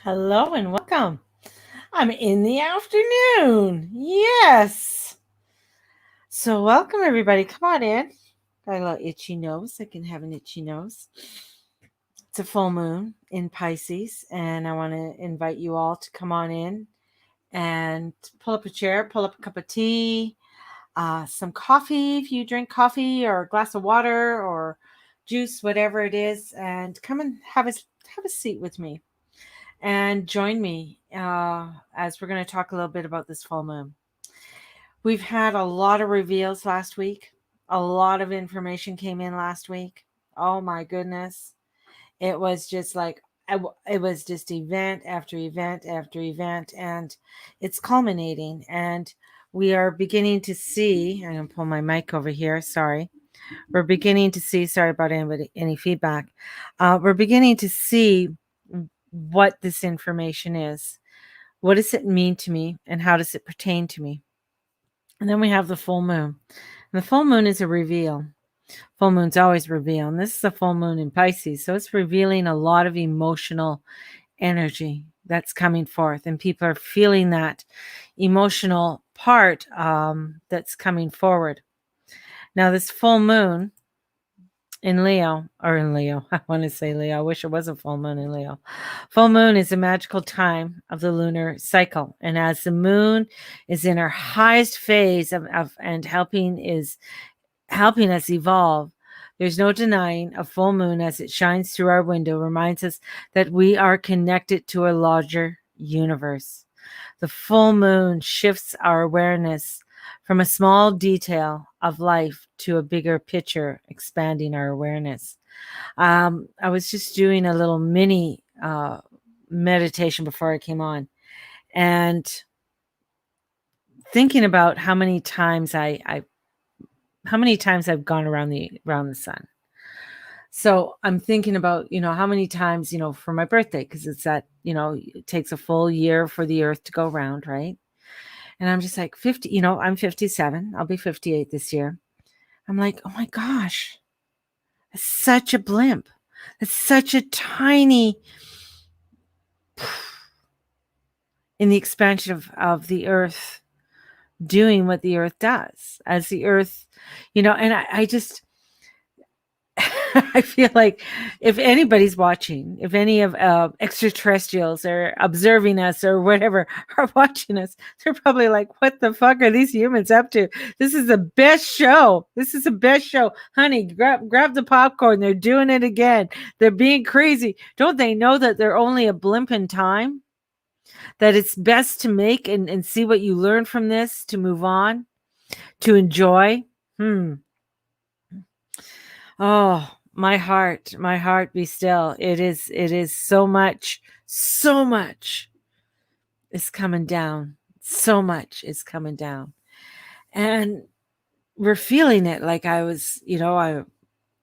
Hello and welcome. I'm in the afternoon. Yes. So welcome everybody. Come on in. Got a little itchy nose. I can have an itchy nose. It's a full moon in Pisces, and I want to invite you all to come on in and pull up a chair, pull up a cup of tea, some coffee if you drink coffee, or a glass of water or juice, whatever it is, and come and have a seat with me. And join me as we're going to talk a little bit about this full moon. We've had a lot of reveals last week. A lot of information came in last week. Oh my goodness. It was just like, it was just event after event after event, and it's culminating. And we are beginning to see, I'm going to pull my mic over here. Sorry. We're beginning to see, sorry about any feedback. We're beginning to see what this information is. What does it mean to me, and how does it pertain to me? And then we have the full moon. And the full moon is a reveal. Full moons always reveal. And this is a full moon in Pisces. So it's revealing a lot of emotional energy that's coming forth. And people are feeling that emotional part that's coming forward. Now, this full moon in Leo, I want to say Leo. I wish it was a full moon in Leo. Full moon is a magical time of the lunar cycle. And as the moon is in her highest phase and helping us evolve, there's no denying a full moon as it shines through our window reminds us that we are connected to a larger universe. The full moon shifts our awareness from a small detail of life to a bigger picture, expanding our awareness. I was just doing a little mini meditation before I came on, and thinking about how many times I've gone around the sun. So I'm thinking about, how many times, for my birthday, because it's that, it takes a full year for the earth to go round, right? And I'm just like 50, I'm 57. I'll be 58 this year. I'm like, oh my gosh, it's such a blimp. It's such a tiny in the expansion of the earth doing what the earth does as the earth, and I just, I feel like if anybody's watching, if any of extraterrestrials are observing us or whatever are watching us, they're probably like, what the fuck are these humans up to? This is the best show. This is the best show. Honey, grab the popcorn. They're doing it again. They're being crazy. Don't they know that they're only a blimp in time? That it's best to make and see what you learn from this, to move on, to enjoy. Oh, my heart, be still. It is so much is coming down. So much is coming down. And we're feeling it. Like I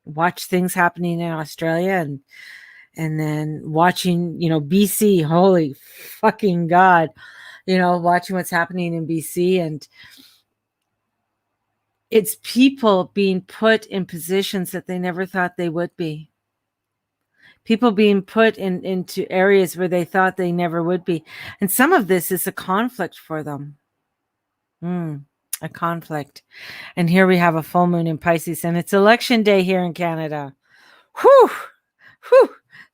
watched things happening in Australia and then watching, BC, holy fucking God, watching what's happening in BC, and it's people being put in positions that they never thought they would be. People being put into areas where they thought they never would be. And some of this is a conflict for them. A conflict. And here we have a full moon in Pisces, and it's election day here in Canada. Whew.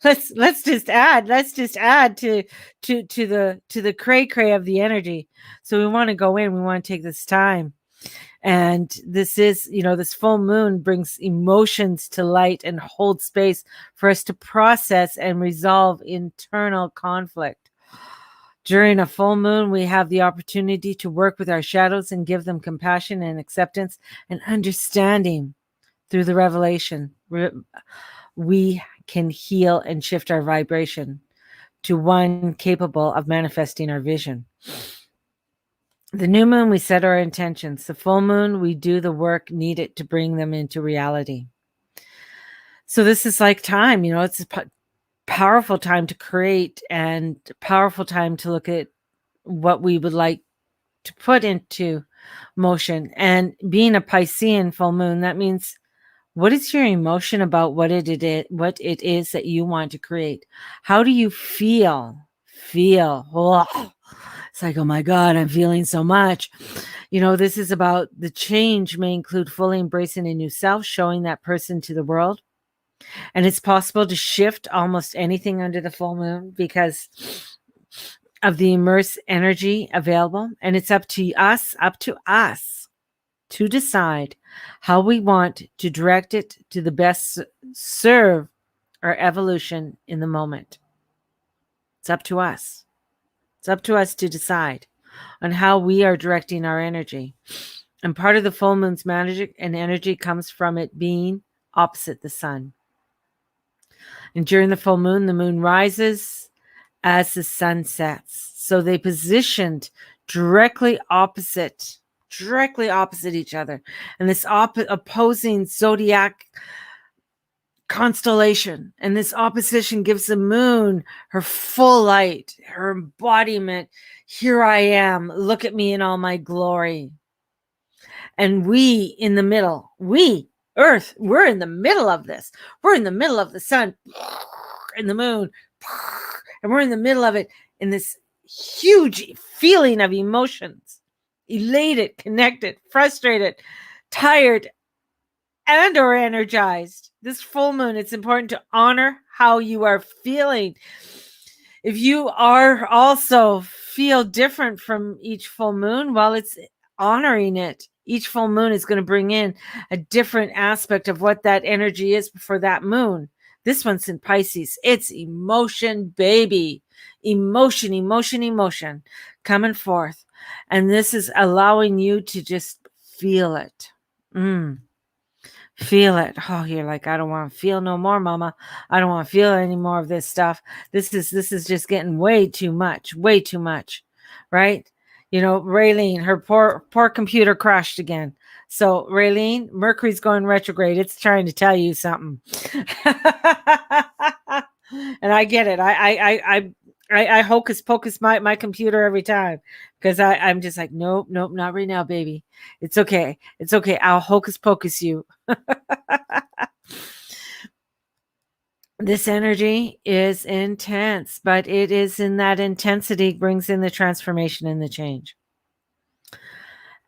Let's just add to the cray of the energy. So we want to go in, we want to take this time. And this is, this full moon brings emotions to light and holds space for us to process and resolve internal conflict. During a full moon, we have the opportunity to work with our shadows and give them compassion and acceptance and understanding through the revelation. We can heal and shift our vibration to one capable of manifesting our vision. The new moon, we set our intentions. The full moon, we do the work needed to bring them into reality. So this is like time, it's a powerful time to create and powerful time to look at what we would like to put into motion. And being a Piscean full moon, that means, what is your emotion about what it is that you want to create? How do you feel feel. Oh, it's like, oh my God, I'm feeling so much. This is about the change may include fully embracing a new self, showing that person to the world. And it's possible to shift almost anything under the full moon because of the immersed energy available. And it's up to us to decide how we want to direct it to the best serve our evolution in the moment. It's up to us. It's up to us to decide on how we are directing our energy. And part of the full moon's magic and energy comes from it being opposite the sun. And during the full moon, the moon rises as the sun sets. So they positioned directly opposite each other. And this opposing zodiac constellation, and this opposition gives the moon her full light, her embodiment. Here I am, look at me in all my glory. And we in the middle, we Earth, we're in the middle of this. We're in the middle of the sun and the moon, and we're in the middle of it in this huge feeling of emotions: elated, connected, frustrated, tired, and or energized. This full moon, it's important to honor how you are feeling. If you are also feel different from each full moon, well, it's honoring it. Each full moon is going to bring in a different aspect of what that energy is for that moon. This one's in Pisces. It's emotion, baby. Emotion, emotion, emotion coming forth. And this is allowing you to just feel it. Feel it. Oh, you're like, I don't want to feel no more, mama. I don't want to feel any more of this stuff. This is just getting way too much, right? Raylene, her poor computer crashed again. So Raylene, Mercury's going retrograde. It's trying to tell you something. And I get it. I hocus pocus my computer every time because I'm just like, nope, not right now, baby. It's okay. I'll hocus pocus you. This energy is intense, but it is in that intensity brings in the transformation and the change.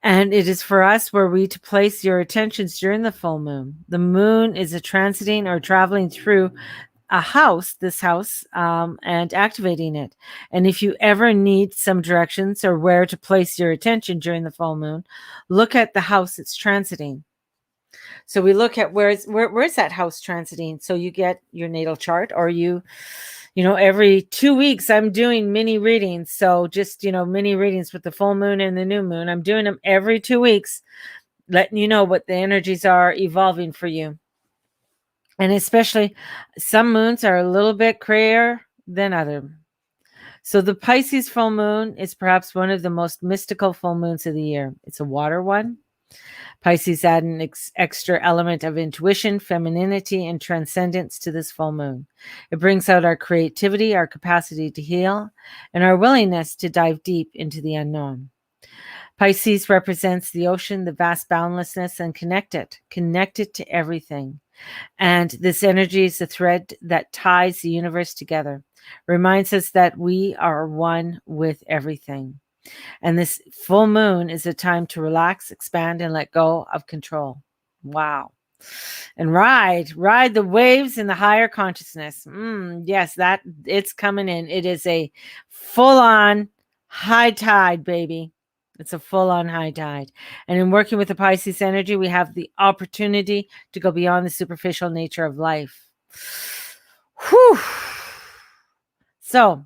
And it is for us where we to place your attentions during the full moon. The moon is a transiting or traveling through this house, and activating it. And if you ever need some directions or where to place your attention during the full moon, look at the house it's transiting. So we look at where's that house transiting. So you get your natal chart, or every 2 weeks I'm doing mini readings. So just, mini readings with the full moon and the new moon. I'm doing them every 2 weeks, letting you know what the energies are evolving for you. And especially some moons are a little bit grayer than other. So the Pisces full moon is perhaps one of the most mystical full moons of the year. It's a water one. Pisces add an extra element of intuition, femininity, and transcendence to this full moon. It brings out our creativity, our capacity to heal, and our willingness to dive deep into the unknown. Pisces represents the ocean, the vast boundlessness, and connected to everything. And this energy is the thread that ties the universe together, reminds us that we are one with everything. And this full moon is a time to relax, expand, and let go of control. Wow. And ride the waves in the higher consciousness. Yes, that it's coming in. It is a full-on high tide, baby. It's a full-on high tide. And in working with the Pisces energy, we have the opportunity to go beyond the superficial nature of life. Whew. So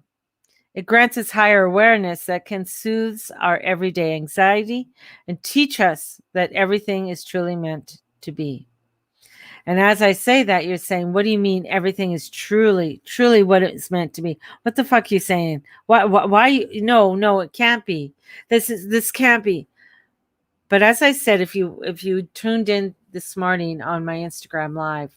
it grants us higher awareness that can soothe our everyday anxiety and teach us that everything is truly meant to be. And as I say that, you're saying, what do you mean everything is truly what it's meant to be? What the fuck are you saying? Why? No, it can't be. This can't be. But as I said, if you tuned in this morning on my Instagram live,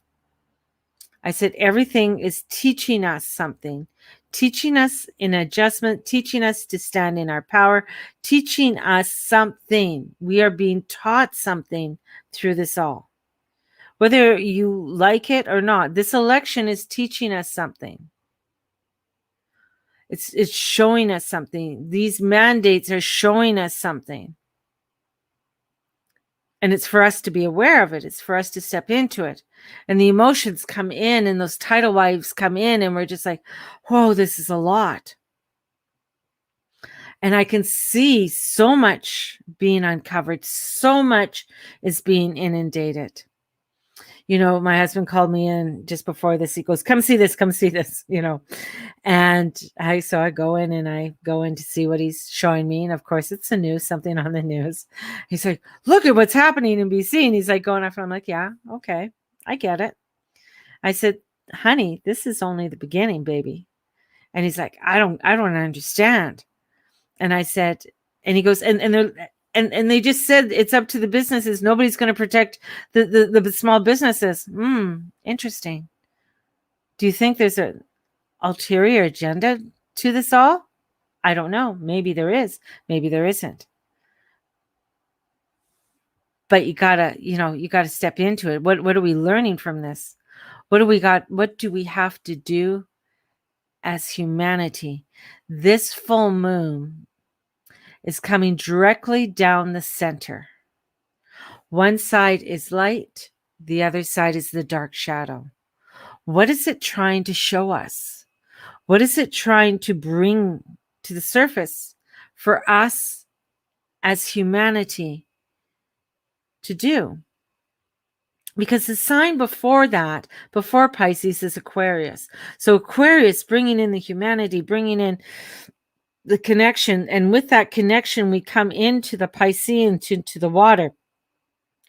I said everything is teaching us something, teaching us in adjustment, teaching us to stand in our power, teaching us something. We are being taught something through this all. Whether you like it or not, this election is teaching us something. It's showing us something. These mandates are showing us something. And it's for us to be aware of it. It's for us to step into it. And the emotions come in, and those tidal waves come in, and we're just like, whoa, this is a lot. And I can see so much being uncovered. So much is being inundated. You know, my husband called me in just before this. He goes, come see this, you know. And so I go in and I go in to see what he's showing me. And of course, it's the news, something on the news. He's like, look at what's happening in BC. And he's like going off. And I'm like, yeah, okay, I get it. I said, honey, this is only the beginning, baby. And he's like, I don't understand. And I said, and he goes, and they just said it's up to the businesses. Nobody's going to protect the small businesses. Interesting. Do you think there's an ulterior agenda to this all? I don't know. Maybe there is. Maybe there isn't. But you gotta step into it. What are we learning from this? What do we have to do as humanity? This full moon is coming directly down the center. One side is light, the other side is the dark shadow. What is it trying to show us? What is it trying to bring to the surface for us as humanity to do? Because the sign before Pisces, is Aquarius. So Aquarius bringing in the humanity, bringing in the connection. And with that connection, we come into the Piscean, to the water.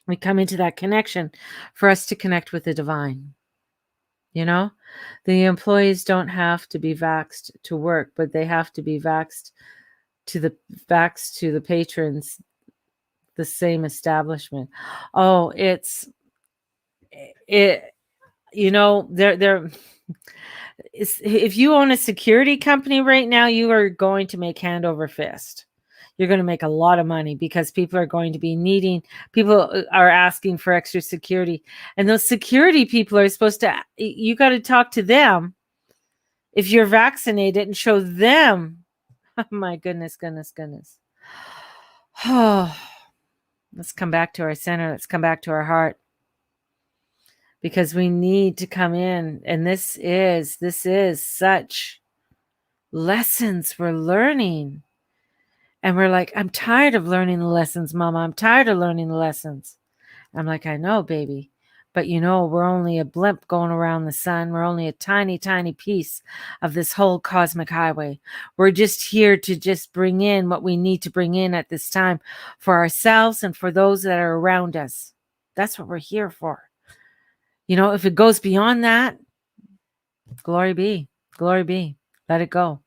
We come into that connection for us to connect with the divine. You know, the employees don't have to be vaxxed to work, but they have to be vaxxed to the patrons, the same establishment. Oh, they're if you own a security company right now, you are going to make hand over fist. You're going to make a lot of money because people are going to be people are asking for extra security. And those security people are supposed to, you got to talk to them if you're vaccinated and show them. Oh my goodness. Oh, let's come back to our center. Let's come back to our heart. Because we need to come in. And this is such lessons we're learning. And we're like, I'm tired of learning the lessons, Mama. I'm tired of learning the lessons. I'm like, I know, baby. But we're only a blimp going around the sun. We're only a tiny, tiny piece of this whole cosmic highway. We're just here to just bring in what we need to bring in at this time for ourselves and for those that are around us. That's what we're here for. If it goes beyond that, glory be. Let it go.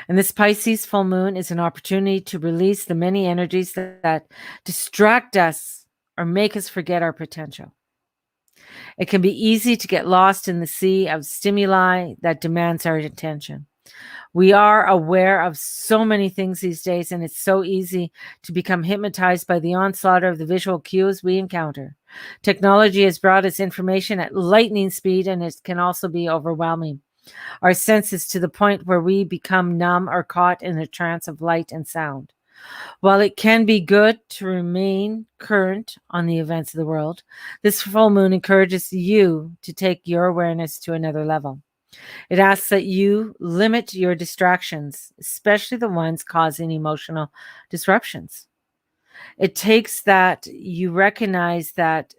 And this Pisces full moon is an opportunity to release the many energies that distract us or make us forget our potential. It can be easy to get lost in the sea of stimuli that demands our attention. We are aware of so many things these days, and it's so easy to become hypnotized by the onslaught of the visual cues we encounter. Technology has brought us information at lightning speed, and it can also be overwhelming our senses to the point where we become numb or caught in a trance of light and sound. While it can be good to remain current on the events of the world, this full moon encourages you to take your awareness to another level. It asks that you limit your distractions, especially the ones causing emotional disruptions. It takes that you recognize that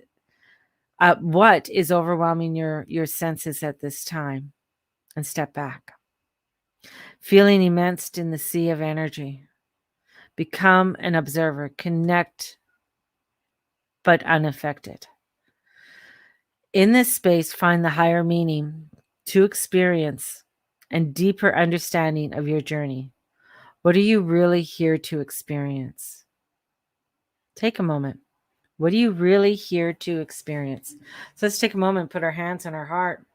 what is overwhelming your senses at this time and step back. Feeling immersed in the sea of energy. Become an observer. Connect, but unaffected. In this space, find the higher meaning to experience and deeper understanding of your journey. What are you really here to experience? Take a moment. What are you really here to experience? So let's take a moment, put our hands on our heart,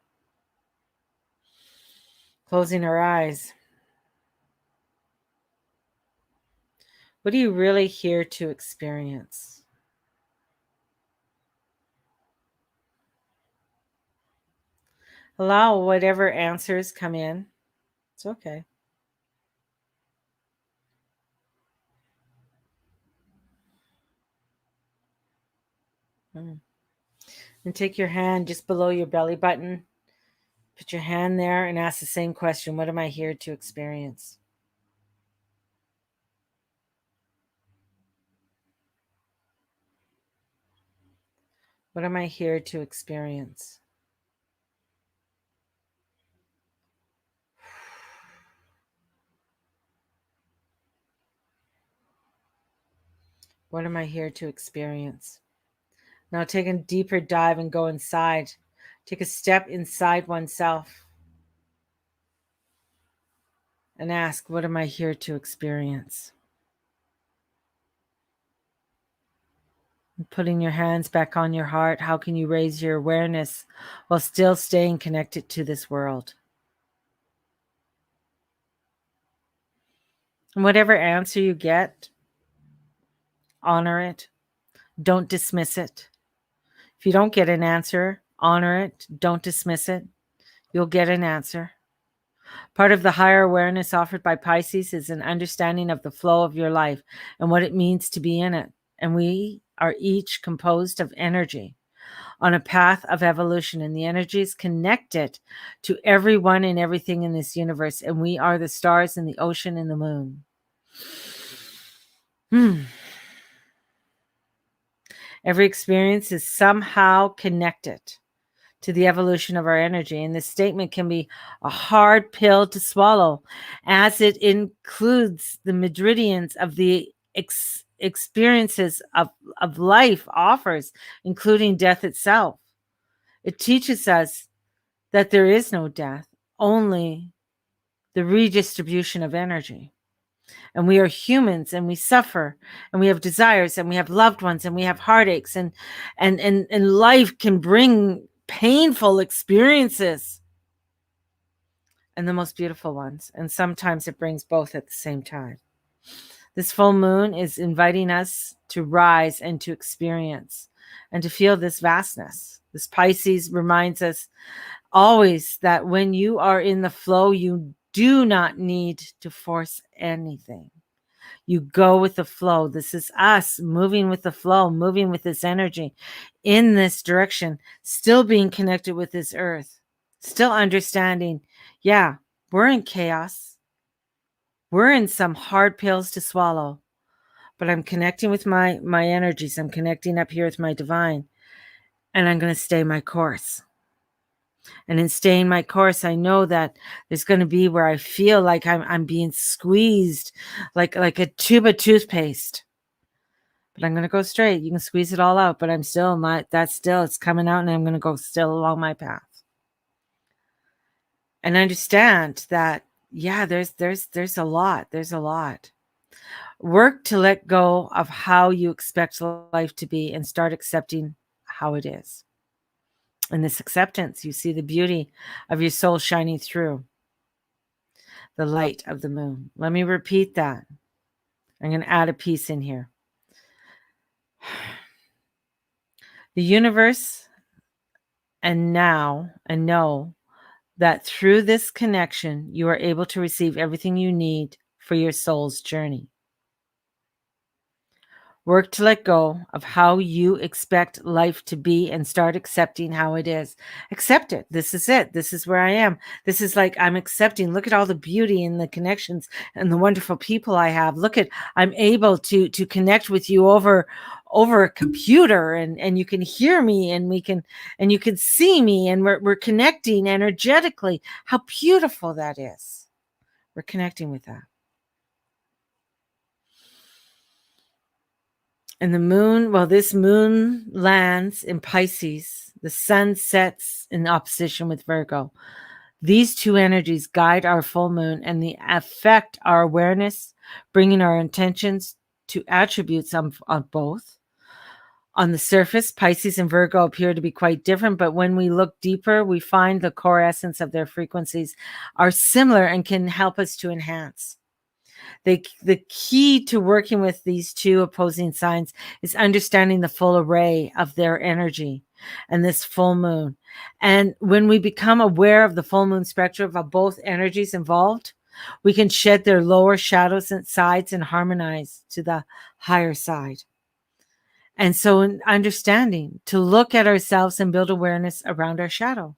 closing our eyes. What are you really here to experience? Allow whatever answers come in. It's okay. Mm. And take your hand just below your belly button. Put your hand there and ask the same question. What am I here to experience? What am I here to experience? What am I here to experience? Now take a deeper dive and go inside. Take a step inside oneself and ask, what am I here to experience? And putting your hands back on your heart, how can you raise your awareness while still staying connected to this world? And whatever answer you get, honor it. Don't dismiss it. If you don't get an answer, honor it. Don't dismiss it. You'll get an answer. Part of the higher awareness offered by Pisces is an understanding of the flow of your life and what it means to be in it. And we are each composed of energy on a path of evolution, and the energy is connected to everyone and everything in this universe. And we are the stars and the ocean and the moon. Every experience is somehow connected to the evolution of our energy. And this statement can be a hard pill to swallow, as it includes the meridians of the experiences of life offers, including death itself. It teaches us that there is no death, only the redistribution of energy. And we are humans, and we suffer, and we have desires, and we have loved ones, and we have heartaches, and life can bring painful experiences and the most beautiful ones. And sometimes it brings both at the same time. This full moon is inviting us to rise and to experience and to feel this vastness. This Pisces reminds us always that when you are in the flow, you do not need to force anything. You go with the flow. This is us moving with the flow, moving with this energy in this direction, still being connected with this earth, still understanding, yeah, we're in chaos. We're in some hard pills to swallow, but I'm connecting with my energies. I'm connecting up here with my divine, and I'm going to stay my course. And in staying my course, I know that there's going to be where I feel like I'm being squeezed like a tube of toothpaste. But I'm going to go straight. You can squeeze it all out, but I'm still not, that's still, it's coming out, and I'm going to go still along my path. And understand that, yeah, there's a lot. There's a lot. Work to let go of how you expect life to be and start accepting how it is. In this acceptance, you see the beauty of your soul shining through the light of the moon. Let me repeat that. I'm going to add a piece in here. The universe and know that through this connection, you are able to receive everything you need for your soul's journey. Work to let go of how you expect life to be and start accepting how it is. Accept it. This is it. This is where I am. This is like I'm accepting. Look at all the beauty and the connections and the wonderful people I have. Look at, I'm able to connect with you over a computer, and you can hear me, and you can see me, and we're connecting energetically. How beautiful that is. We're connecting with that. And the moon, well, this moon lands in Pisces. The sun sets in opposition with Virgo. These two energies guide our full moon and they affect our awareness, bringing our intentions to attributes on both. On the surface, Pisces and Virgo appear to be quite different, but when we look deeper, we find the core essence of their frequencies are similar and can help us to enhance. The key to working with these two opposing signs is understanding the full array of their energy and this full moon. And when we become aware of the full moon spectrum of both energies involved, we can shed their lower shadows and sides and harmonize to the higher side. And so in understanding to look at ourselves and build awareness around our shadow.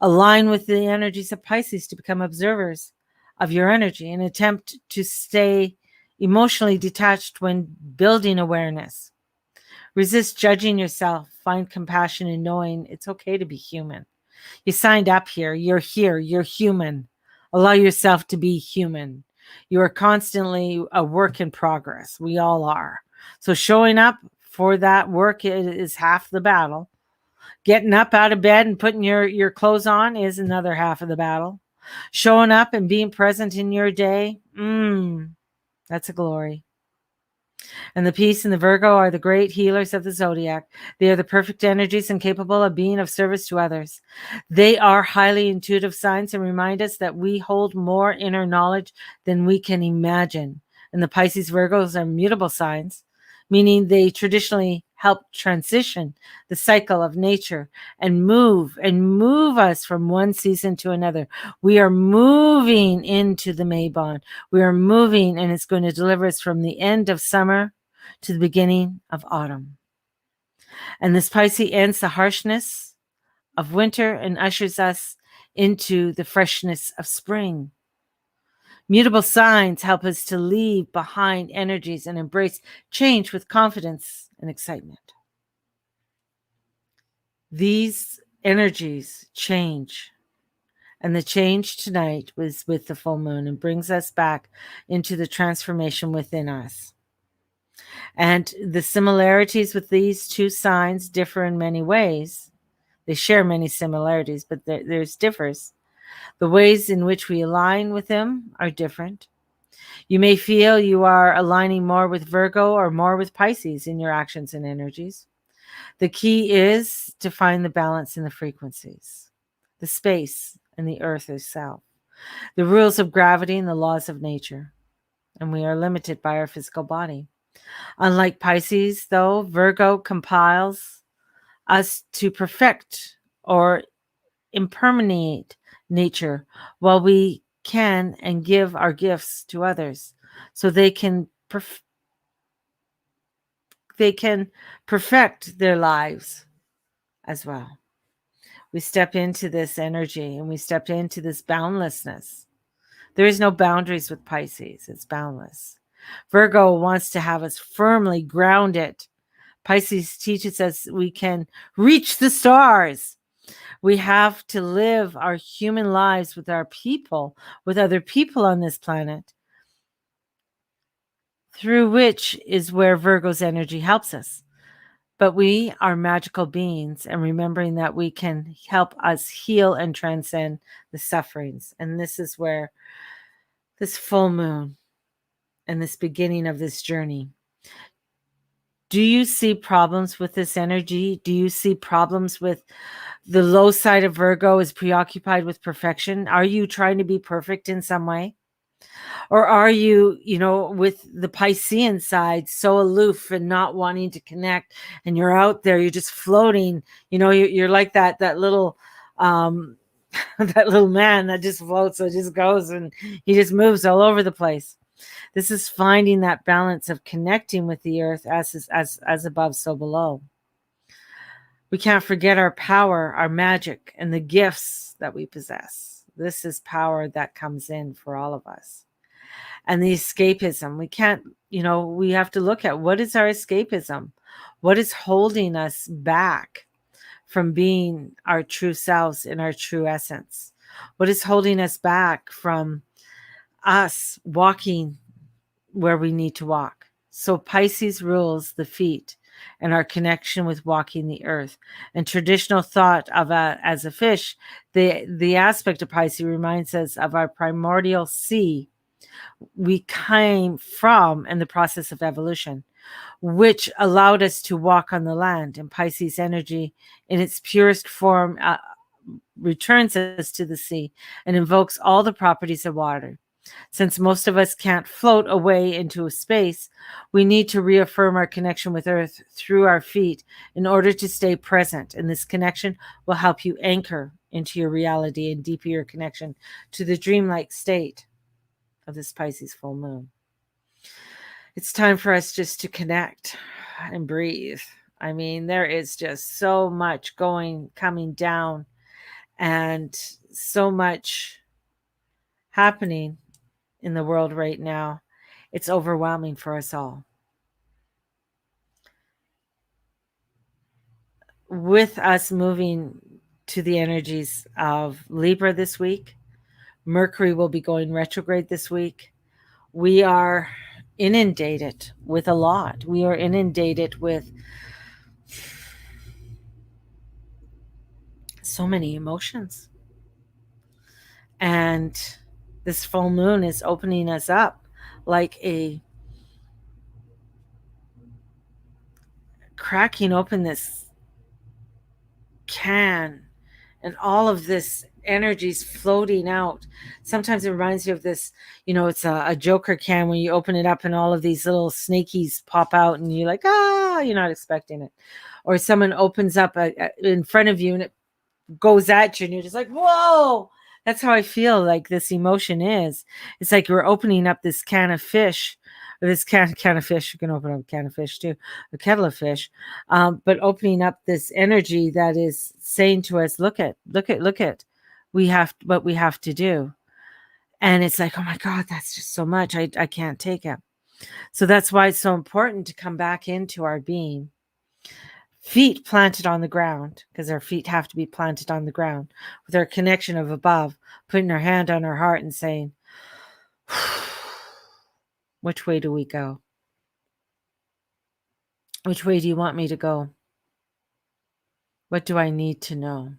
Align with the energies of Pisces to become observers of your energy and attempt to stay emotionally detached when building awareness. Resist judging yourself. Find compassion in knowing it's okay to be human. You signed up here. You're here. You're human. Allow yourself to be human. You are constantly a work in progress. We all are. So showing up for that work is half the battle. Getting up out of bed and putting your clothes on is another half of the battle. Showing up and being present in your day, that's a glory. And the peace and the Virgo are the great healers of the zodiac. They are the perfect energies and capable of being of service to others. They are highly intuitive signs and remind us that we hold more inner knowledge than we can imagine. And the Pisces Virgos are mutable signs, meaning they traditionally help transition the cycle of nature and move us from one season to another. We are moving into the Maybon. We are moving, and it's going to deliver us from the end of summer to the beginning of autumn. And this Pisces ends the harshness of winter and ushers us into the freshness of spring. Mutable signs help us to leave behind energies and embrace change with confidence and excitement. These energies change. And the change tonight was with the full moon and brings us back into the transformation within us. And the similarities with these two signs differ in many ways. They share many similarities, but there's differs. The ways in which we align with them are different. You may feel you are aligning more with Virgo or more with Pisces in your actions and energies. The key is to find the balance in the frequencies, the space, and the earth itself, the rules of gravity and the laws of nature. And we are limited by our physical body. Unlike Pisces, though, Virgo compiles us to perfect or impermanate nature while we can and give our gifts to others so they can perfect their lives as well. We step into this energy and we step into this boundlessness. There is no boundaries with Pisces. It's boundless. Virgo wants to have us firmly grounded. Pisces teaches us we can reach the stars. We have to live our human lives with our people, with other people on this planet, through which is where Virgo's energy helps us. But we are magical beings, and remembering that we can help us heal and transcend the sufferings. And this is where this full moon and this beginning of this journey. Do you see problems with this energy? Do you see problems with the low side of Virgo is preoccupied with perfection? Are you trying to be perfect in some way? Or are you, with the Piscean side, so aloof and not wanting to connect, and you're out there, you're just floating, you're like that little, that little man that just floats, so just goes and he just moves all over the place. This is finding that balance of connecting with the earth as above, so below. We can't forget our power, our magic, and the gifts that we possess. This is power that comes in for all of us. And the escapism, we have to look at what is our escapism? What is holding us back from being our true selves in our true essence? What is holding us back from us walking where we need to walk? So Pisces rules the feet and our connection with walking the earth. And traditional thought of as a fish, the aspect of Pisces reminds us of our primordial sea we came from in the process of evolution, which allowed us to walk on the land. And Pisces energy in its purest form returns us to the sea and invokes all the properties of water. Since most of us can't float away into space, we need to reaffirm our connection with Earth through our feet in order to stay present. And this connection will help you anchor into your reality and deepen your connection to the dreamlike state of this Pisces full moon. It's time for us just to connect and breathe. I mean, there is just so much coming down, and so much happening in the world right now. It's overwhelming for us all. With us moving to the energies of Libra this week, Mercury will be going retrograde this week. We are inundated with a lot. We are inundated with so many emotions. And this full moon is opening us up like a cracking open this can, and all of this energy's floating out. Sometimes it reminds you of this, it's a Joker can when you open it up and all of these little snakies pop out and you're like, you're not expecting it. Or someone opens up in front of you and it goes at you and you're just like, whoa. That's how I feel like this emotion is. It's like we're opening up this can of fish, or this can of fish. You can open up a can of fish too, a kettle of fish, but opening up this energy that is saying to us, look at, we have what we have to do. And it's like, oh my God, that's just so much. I can't take it. So that's why it's so important to come back into our being. Feet planted on the ground, because our feet have to be planted on the ground with our connection of above, putting our hand on our heart and saying, which way do we go? Which way do you want me to go? What do I need to know?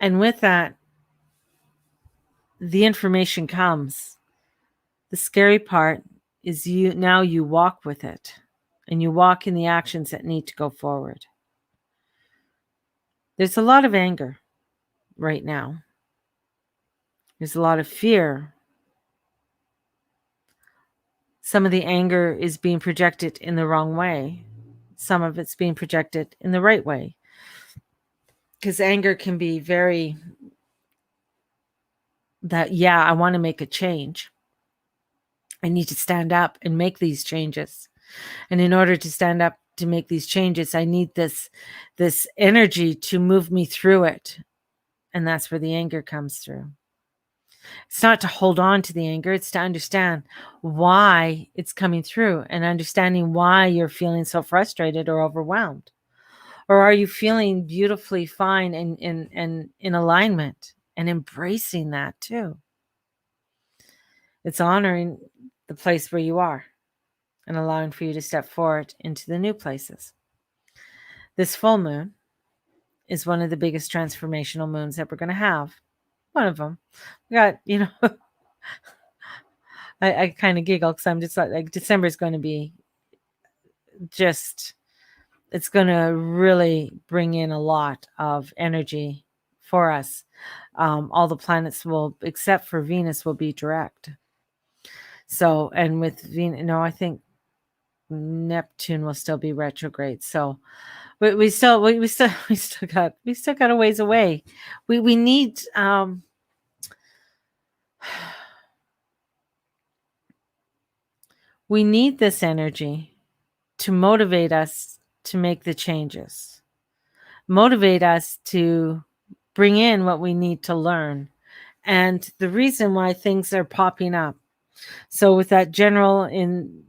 And with that, the information comes. The scary part is you walk with it, and you walk in the actions that need to go forward. There's a lot of anger right now. There's a lot of fear. Some of the anger is being projected in the wrong way. Some of it's being projected in the right way. Because anger can be very I want to make a change. I need to stand up and make these changes. And in order to stand up to make these changes, I need this energy to move me through it. And that's where the anger comes through. It's not to hold on to the anger. It's to understand why it's coming through, and understanding why you're feeling so frustrated or overwhelmed. Or are you feeling beautifully fine and in alignment, and embracing that too? It's honoring the place where you are and allowing for you to step forward into the new places. This full moon is one of the biggest transformational moons that we're going to have. One of them. We got, I kind of giggle because I'm just like December is going to be just, it's going to really bring in a lot of energy for us. All the planets will, except for Venus, will be direct. So, and with Venus, I think Neptune will still be retrograde. So, but we still got a ways away. We need we need this energy to motivate us to make the changes, motivate us to bring in what we need to learn, and the reason why things are popping up. So with that general in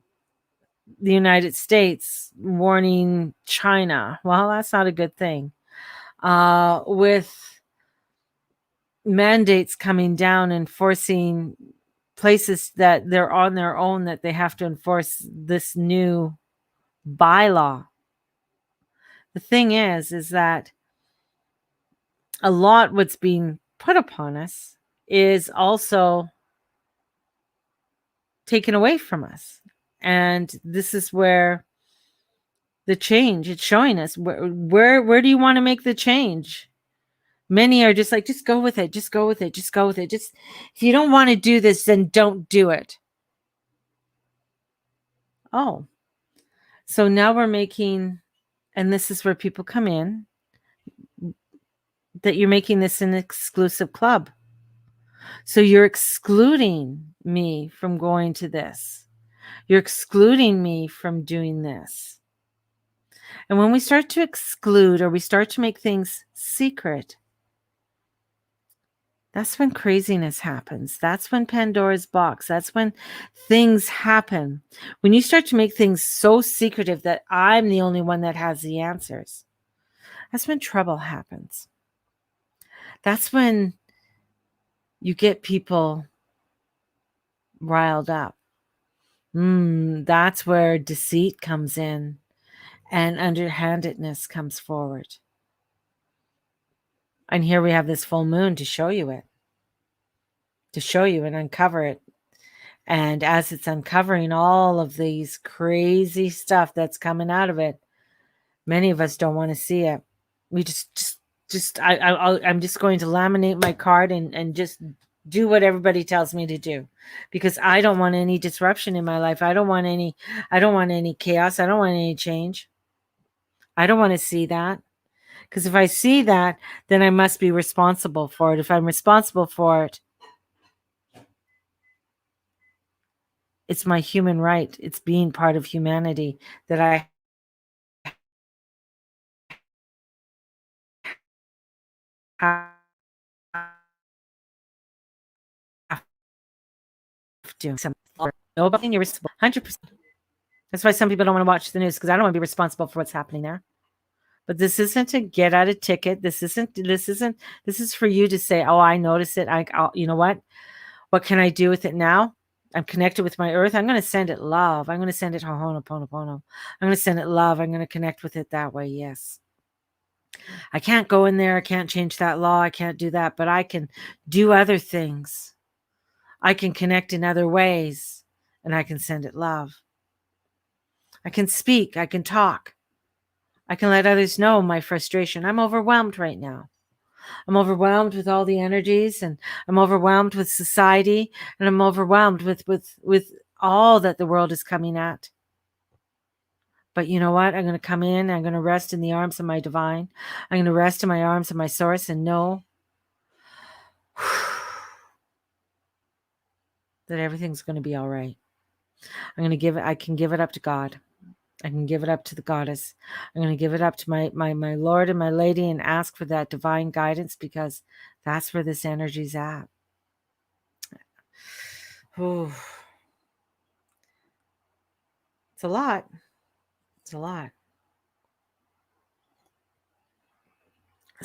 the United States warning China, well, that's not a good thing. With mandates coming down and forcing places that they're on their own, that they have to enforce this new bylaw. The thing is that a lot what's being put upon us is also taken away from us. And this is where the change, it's showing us where do you want to make the change? Many are just like, just go with it. Just go with it. Just go with it. Just, if you don't want to do this, then don't do it. Oh, so now we're making, and this is where people come in, that you're making this an exclusive club. So you're excluding me from going to this. You're excluding me from doing this. And when we start to exclude or we start to make things secret, that's when craziness happens. That's when Pandora's box. That's when things happen. When you start to make things so secretive that I'm the only one that has the answers, that's when trouble happens. That's when you get people riled up. That's where deceit comes in and underhandedness comes forward. And here we have this full moon to show you it, to show you and uncover it. And as it's uncovering all of these crazy stuff that's coming out of it, many of us don't want to see it. We I'm just going to laminate my card and just do what everybody tells me to do, because I don't want any disruption in my life. I don't want any chaos. I don't want any change. I don't want to see that, because if I see that, then I must be responsible for it. If I'm responsible for it, it's my human right. It's being part of humanity that I have to. Nobody, you're responsible. 100%. That's why some people don't want to watch the news, because I don't want to be responsible for what's happening there. But this isn't to get out a ticket. This is for you to say, oh, I notice it. You know what can I do with it now? I'm connected with my earth. I'm going to send it love. I'm going to send it ho'oponopono. I'm going to send it love. I'm going to connect with it that way. Yes. I can't go in there. I can't change that law. I can't do that, but I can do other things. I can connect in other ways, and I can send it love. I can speak. I can talk. I can let others know my frustration. I'm overwhelmed right now. I'm overwhelmed with all the energies, and I'm overwhelmed with society, and I'm overwhelmed with all that the world is coming at. But you know what? I'm going to come in. I'm going to rest in the arms of my divine. I'm going to rest in my arms of my source and know that everything's going to be all right. I can give it up to God. I can give it up to the goddess. I'm going to give it up to my Lord and my Lady and ask for that divine guidance, because that's where this energy's at. Ooh. It's a lot. It's a lot.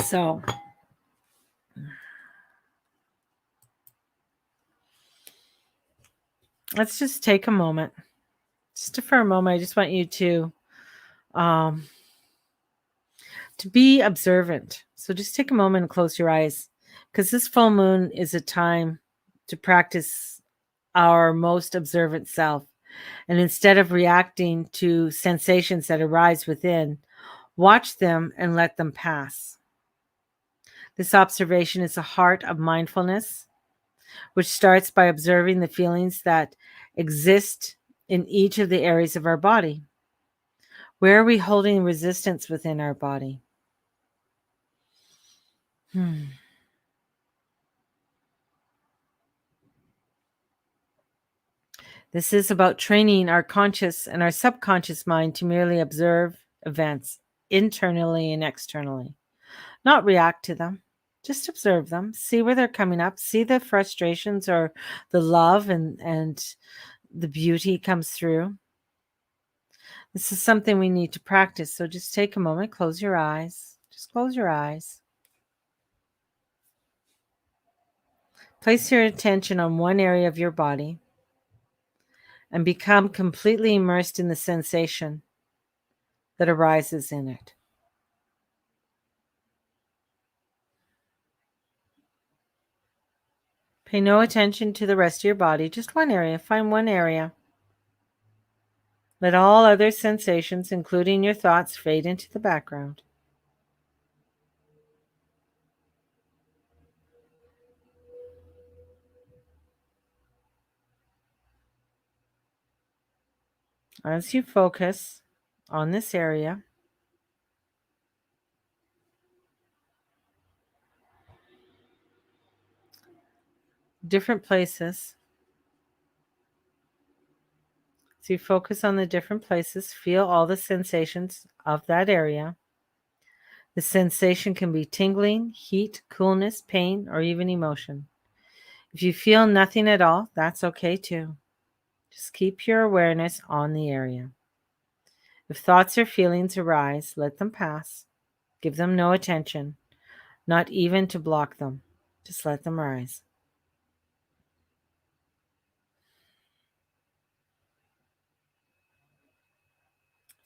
So let's just take a moment. Just for a moment, I just want you to be observant. So just take a moment and close your eyes, because this full moon is a time to practice our most observant self. And instead of reacting to sensations that arise within, watch them and let them pass. This observation is a heart of mindfulness, which starts by observing the feelings that exist in each of the areas of our body. Where are we holding resistance within our body? This is about training our conscious and our subconscious mind to merely observe events internally and externally, not react to them. Just observe them, see where they're coming up, see the frustrations or the love and the beauty comes through. This is something we need to practice. So just take a moment, close your eyes. Just close your eyes. Place your attention on one area of your body and become completely immersed in the sensation that arises in it. Pay no attention to the rest of your body, just one area. Find one area. Let all other sensations, including your thoughts, fade into the background. As you focus on this area, different places. So you focus on the different places, feel all the sensations of that area. The sensation can be tingling, heat, coolness, pain, or even emotion. If you feel nothing at all, that's okay too. Just keep your awareness on the area. If thoughts or feelings arise, let them pass. Give them no attention, not even to block them. Just let them rise.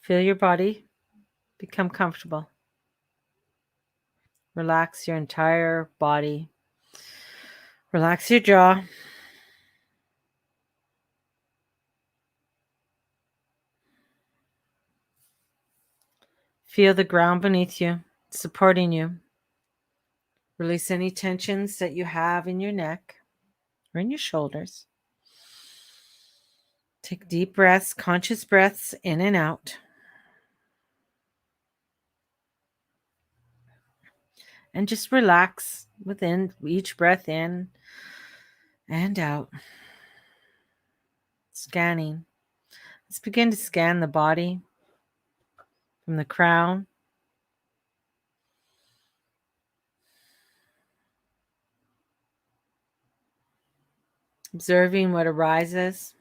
Feel your body become comfortable. Relax your entire body. Relax your jaw. Feel the ground beneath you, supporting you. Release any tensions that you have in your neck or in your shoulders. Take deep breaths, conscious breaths in and out. And just relax within each breath in and out. Scanning. Let's begin to scan the body from the crown, observing what arises.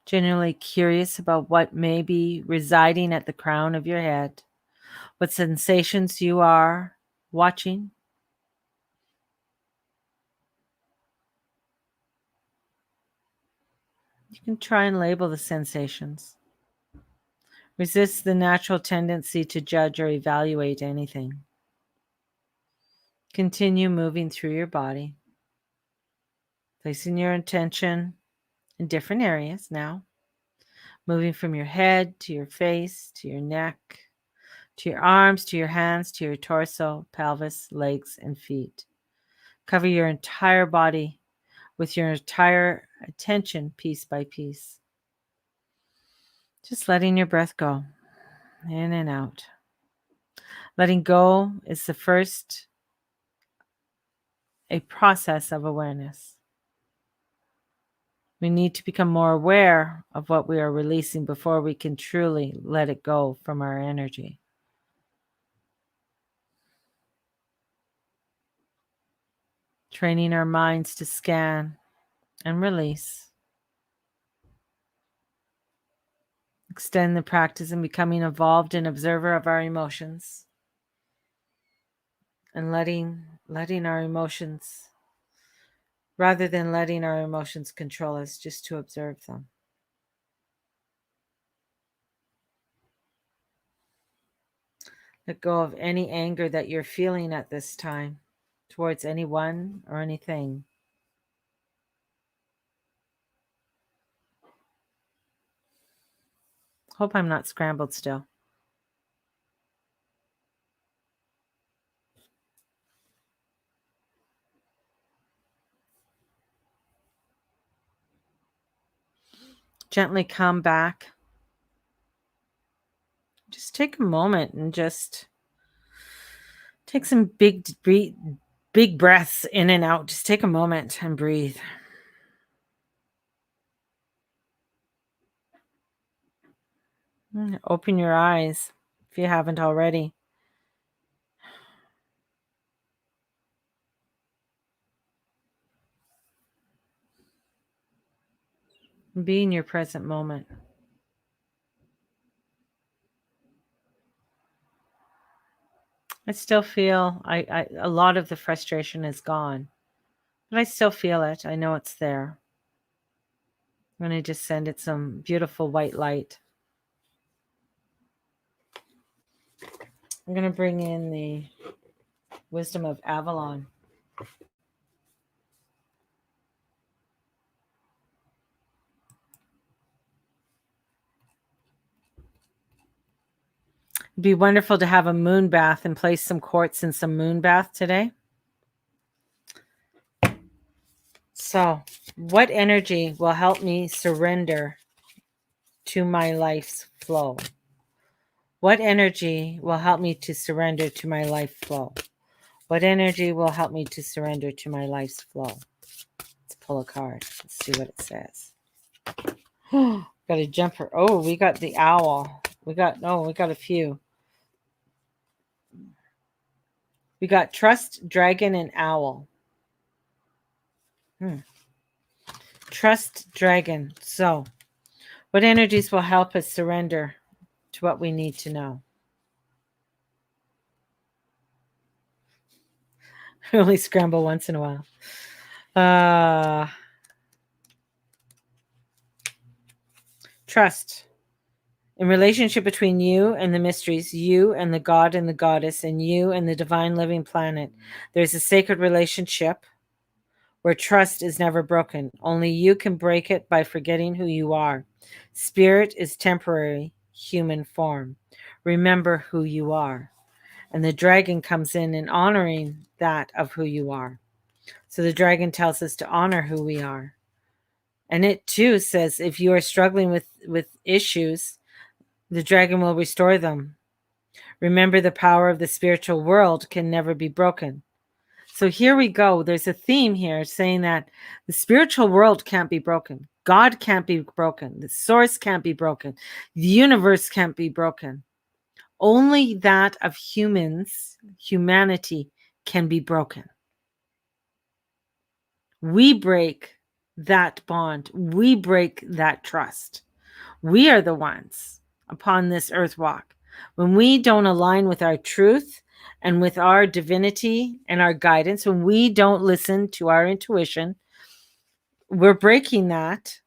Genuinely curious about what may be residing at the crown of your head, what sensations you are watching. You can try and label the sensations. Resist the natural tendency to judge or evaluate anything. Continue moving through your body, placing your attention in different areas now, moving from your head to your face, to your neck, to your arms, to your hands, to your torso, pelvis, legs, and feet. Cover your entire body with your entire attention piece by piece. Just letting your breath go in and out. Letting go is the first a process of awareness. We need to become more aware of what we are releasing before we can truly let it go from our energy. Training our minds to scan and release. Extend the practice in becoming involved and observer of our emotions. And letting our emotions, rather than letting our emotions control us, just to observe them. Let go of any anger that you're feeling at this time towards anyone or anything. Hope I'm not scrambled still. Gently come back. Just take a moment and just take some big breaths in and out. Just take a moment and breathe. Open your eyes if you haven't already. Be in your present moment. I still feel a lot of the frustration is gone, but I still feel it. I know it's there. I'm going to just send it some beautiful white light. I'm going to bring in the wisdom of Avalon. It'd be wonderful to have a moon bath and place some quartz in some moon bath today. So, what energy will help me surrender to my life's flow? What energy will help me to surrender to my life flow? What energy will help me to surrender to my life's flow? Let's pull a card. Let's see what it says. Got a jumper. Oh, we got the owl. We got a few. We got trust, dragon, and owl. Trust, dragon. So, what energies will help us surrender to what we need to know? I only scramble once in a while. Trust. In relationship between you and the mysteries, you and the god and the goddess, and you and the divine living planet, there's a sacred relationship where trust is never broken. Only you can break it by forgetting who you are. Spirit is temporary, human form. Remember who you are. And the dragon comes in honoring that of who you are. So the dragon tells us to honor who we are. And it too says if you are struggling with issues, the dragon will restore them. Remember, the power of the spiritual world can never be broken. So here we go. There's a theme here saying that the spiritual world can't be broken. God can't be broken. The source can't be broken. The universe can't be broken. Only that of humanity can be broken. We break that bond. We break that trust. We are the ones upon this earth walk. When we don't align with our truth and with our divinity and our guidance, when we don't listen to our intuition, we're breaking that,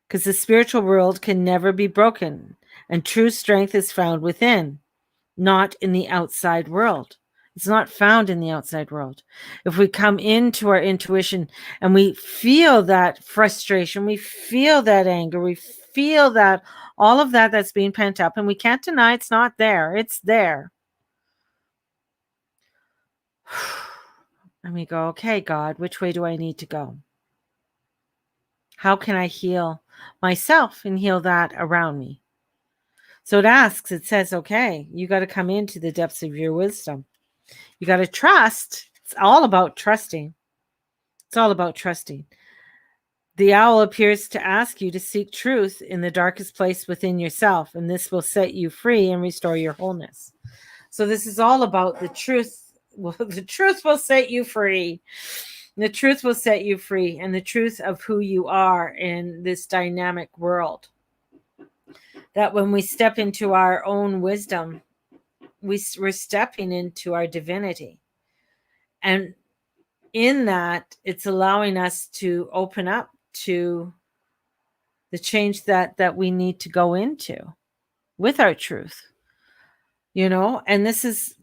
because the spiritual world can never be broken, and true strength is found within, not in the outside world. It's not found in the outside world. If we come into our intuition and we feel that frustration, we feel that anger, we feel that all of that that's being pent up, and we can't deny it's not there, it's there. And we go, okay, God, which way do I need to go? How can I heal myself and heal that around me? So it says, okay, you got to come into the depths of your wisdom. You got to trust. It's all about trusting. It's all about trusting. The owl appears to ask you to seek truth in the darkest place within yourself, and this will set you free and restore your wholeness. So this is all about the truth. Well, the truth will set you free. The truth will set you free, and the truth of who you are in this dynamic world. That when we step into our own wisdom, we're stepping into our divinity. And in that, it's allowing us to open up to the change that we need to go into with our truth. And this is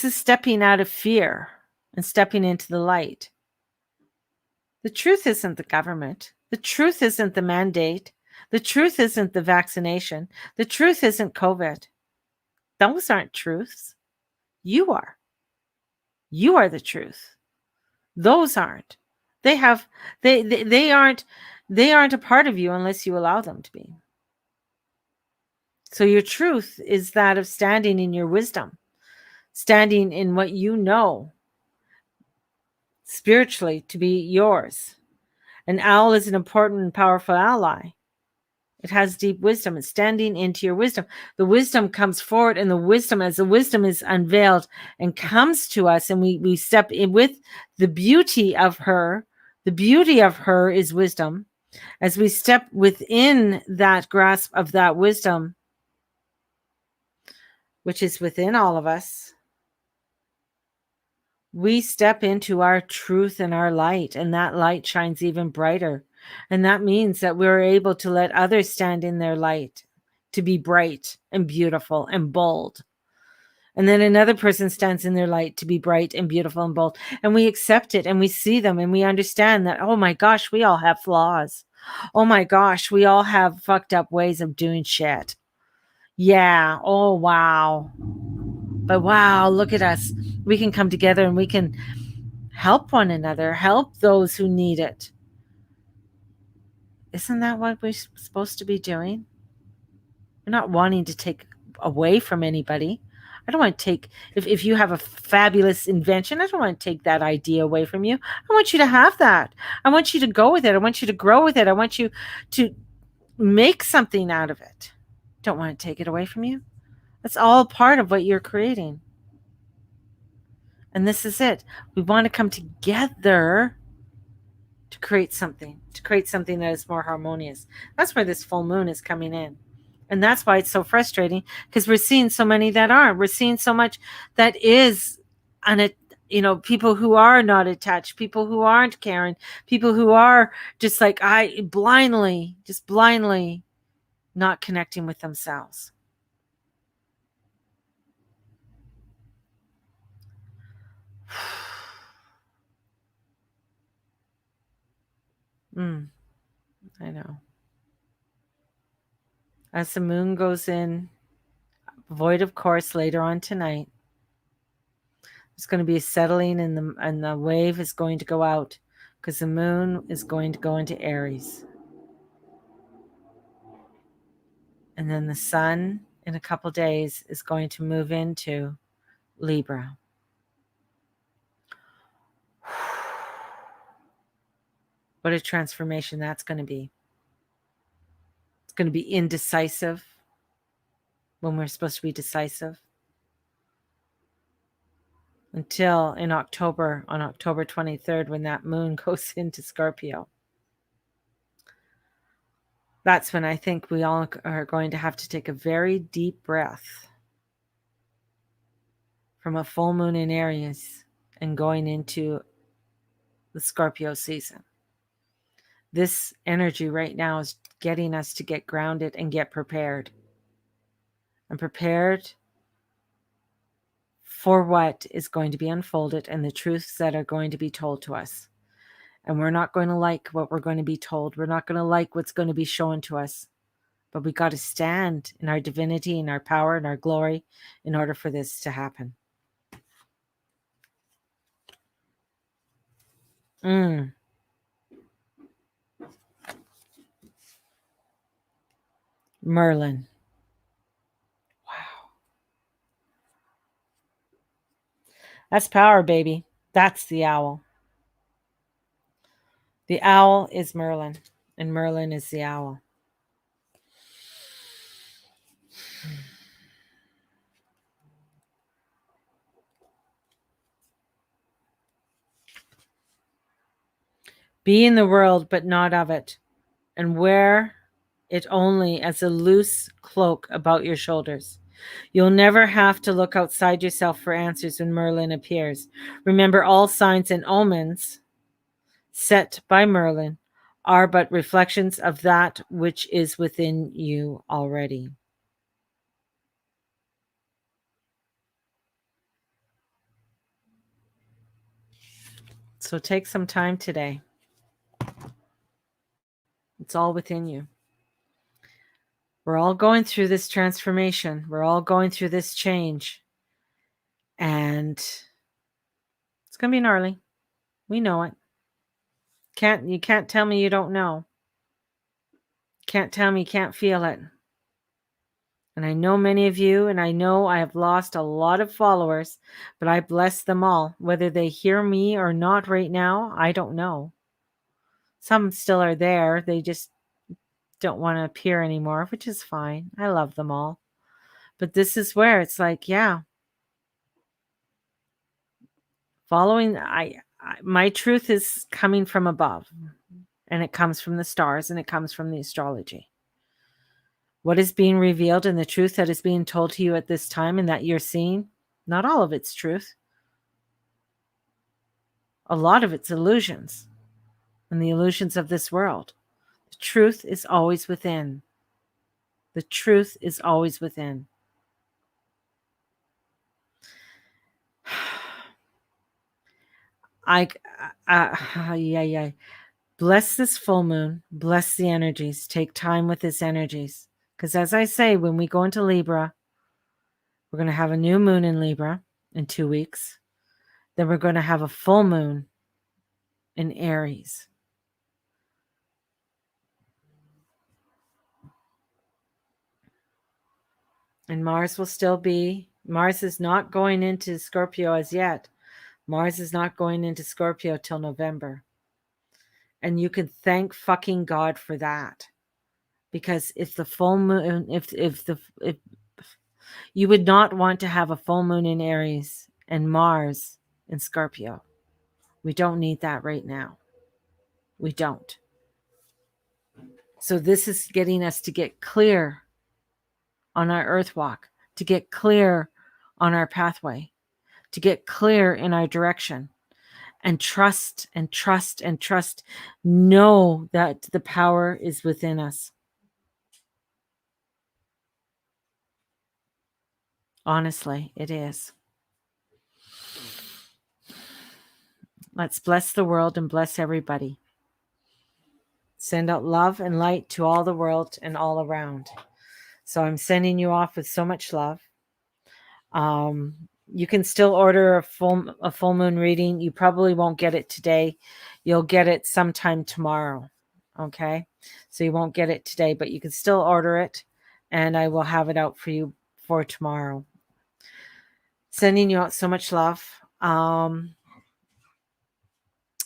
stepping out of fear and stepping into the light. The truth isn't the government. The truth isn't the mandate. The truth isn't the vaccination. The truth isn't COVID. Those aren't truths. You are. You are the truth. Those aren't. They aren't a part of you unless you allow them to be. So your truth is that of standing in your wisdom, standing in what you know spiritually to be yours. An owl is an important and powerful ally. It has deep wisdom. It's standing into your wisdom. The wisdom comes forward, and as the wisdom is unveiled and comes to us, and we step in with the beauty of her. The beauty of her is wisdom. As we step within that grasp of that wisdom, which is within all of us, we step into our truth and our light, and that light shines even brighter. And that means that we're able to let others stand in their light, to be bright and beautiful and bold. And then another person stands in their light to be bright and beautiful and bold. And we accept it, and we see them, and we understand that, oh my gosh, we all have flaws. Oh my gosh, we all have fucked up ways of doing shit. Yeah. Oh, wow. But wow, look at us. We can come together and we can help one another, help those who need it. Isn't that what we're supposed to be doing? We're not wanting to take away from anybody. I don't want to take, if you have a fabulous invention, I don't want to take that idea away from you. I want you to have that. I want you to go with it. I want you to grow with it. I want you to make something out of it. Don't want to take it away from you. That's all part of what you're creating. And this is it. We want to come together to create something that is more harmonious. That's where this full moon is coming in. And that's why it's so frustrating, because we're seeing so many that aren't. We're seeing so much that is people who are not attached, people who aren't caring, people who are just like blindly not connecting with themselves. I know. As the moon goes in, void of course, later on tonight, there's going to be a settling, and the wave is going to go out, because the moon is going to go into Aries. And then the sun in a couple days is going to move into Libra. What a transformation that's going to be. It's going to be indecisive when we're supposed to be decisive. Until in October, on October 23rd, when that moon goes into Scorpio. That's when I think we all are going to have to take a very deep breath from a full moon in Aries and going into the Scorpio season. This energy right now is getting us to get grounded and get prepared. And prepared for what is going to be unfolded and the truths that are going to be told to us. And we're not going to like what we're going to be told. We're not going to like what's going to be shown to us. But we got to stand in our divinity, in our power, in our glory, in order for this to happen. Merlin. Wow. That's power, baby. That's the owl. The owl is Merlin, and Merlin is the owl. Be in the world, but not of it, and wear it only as a loose cloak about your shoulders. You'll never have to look outside yourself for answers when Merlin appears. Remember, all signs and omens set by Merlin are but reflections of that which is within you already. So take some time today. It's all within you. We're all going through this transformation. We're all going through this change. And it's going to be gnarly. We know it. You can't tell me you don't know. Can't tell me you can't feel it. And I know many of you, and I know I have lost a lot of followers, but I bless them all. Whether they hear me or not right now, I don't know. Some still are there. They just don't want to appear anymore, which is fine. I love them all. But this is where it's like, yeah, following, my truth is coming from above, and it comes from the stars, and it comes from the astrology. What is being revealed and the truth that is being told to you at this time and that you're seeing, not all of it's truth. A lot of it's illusions, and the illusions of this world. The truth is always within. The truth is always within. Bless this full moon. Bless the energies. Take time with its energies. Because as I say, when we go into Libra, we're going to have a new moon in Libra in 2 weeks. Then we're going to have a full moon in Aries. And Mars will still be, Mars is not going into Scorpio as yet. Mars is not going into Scorpio till November. And you can thank fucking God for that. Because if the full moon, if you would not want to have a full moon in Aries and Mars in Scorpio. We don't need that right now. We don't. So this is getting us to get clear on our earth walk, to get clear on our pathway, to get clear in our direction, and trust and trust and trust. Know that the power is within us. Honestly, it is. Let's bless the world and bless everybody. Send out love and light to all the world and all around. So I'm sending you off with so much love. You can still order a full moon reading. You probably won't get it today. You'll get it sometime tomorrow. Okay. So you won't get it today, but you can still order it and I will have it out for you for tomorrow. Sending you out so much love.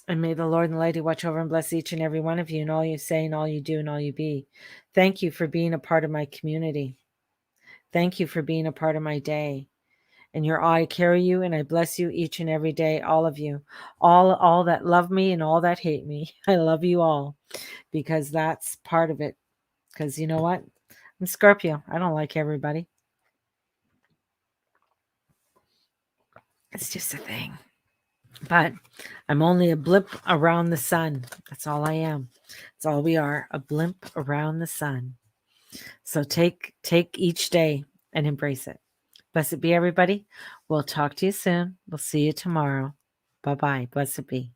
And may the Lord and the Lady watch over and bless each and every one of you and all you say and all you do and all you be. Thank you for being a part of my community. Thank you for being a part of my day. And your I carry you and I bless you each and every day, all of you. All that love me and all that hate me. I love you all because that's part of it. Because you know what? I'm Scorpio. I don't like everybody. It's just a thing. But I'm only a blip around the sun. That's all I am. That's all we are, a blimp around the sun. So take each day and embrace it. Blessed be, everybody. We'll talk to you soon. We'll see you tomorrow. Bye-bye. Blessed be.